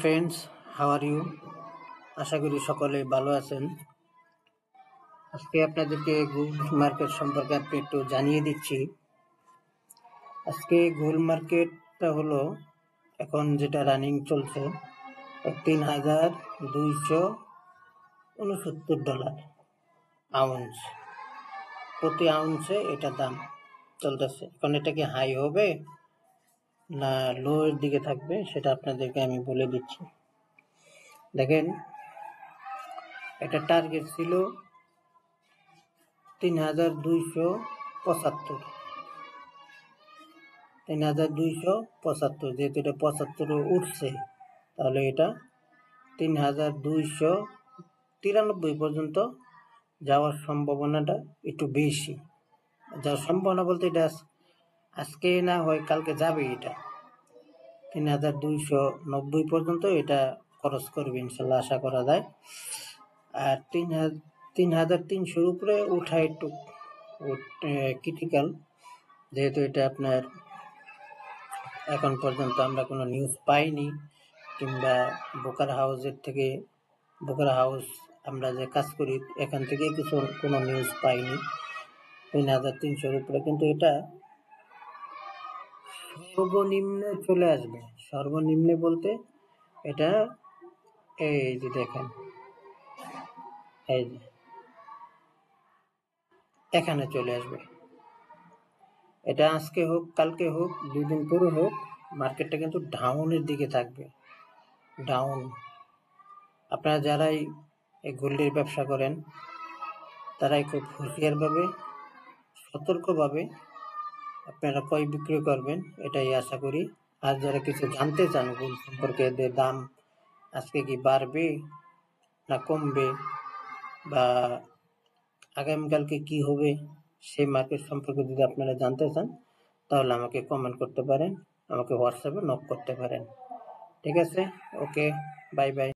Friends, how are you? আশা করি সকলে ভালো আছেন। আজকে আপনাদেরকে গোল্ড মার্কেট সম্পর্কে একটু জানিয়ে দিচ্ছি। আজকে গোল্ড মার্কেটটা হলো এখন যেটা রানিং চলছে $3,269 আউন্স, প্রতি আউন্সে এটা দাম চলতেছে। এখন এটা কি হাই হবে না লোয়ের দিকে থাকবে সেটা আপনাদেরকে আমি বলে দিচ্ছি। দেখেন, এটা টার্গেট ছিল 3,275, যেহেতু এটা 75 উঠছে, তাহলে এটা 3,293 পর্যন্ত যাওয়ার সম্ভাবনাটা একটু বেশি। যাওয়ার সম্ভাবনা বলতে এটা আজকে না হয় কালকে যাবে, এটা 3,290 পর্যন্ত এটা খরচ করবে ইনশাল্লাহ, আশা করা যায়। আর 3,300 উপরে উঠা একটু ক্রিটিক্যাল, যেহেতু এটা আপনার এখন পর্যন্ত আমরা কোনো নিউজ পাইনি, কিংবা ব্রোকার হাউস আমরা যে কাজ করি এখান থেকে কোনো নিউজ পাইনি 3,300 উপরে, কিন্তু এটা সর্বনিম্নে চলে আসবে। সর্বনিম্নে বলতে এটা এই যে দেখেন, এই যে এখানে চলে আসবে। এটা আজকে হোক কালকে হোক 2 দিন পরে হোক, মার্কেটটা কিন্তু ডাউনের দিকে থাকবে, ডাউন। আপনারা যারাই এই গোল্ডের ব্যবসা করেন তারাই খুব হুঁশিয়ারভাবে, সতর্কভাবে আপনারা ক্রয় বিক্রয় করবেন, এটাই আশা করি। আর যারা কিছু জানতে চান গোল্ড সম্পর্কে, এদের দাম আজকে কি বাড়বে না কমবে, বা আগামীকালকে কি হবে, সেই মার্কেট সম্পর্কে যদি আপনারা জানতে চান তাহলে আমাকে কমেন্ট করতে পারেন, আমাকে হোয়াটসঅ্যাপে নক করতে পারেন। ঠিক আছে, ওকে, বাই বাই।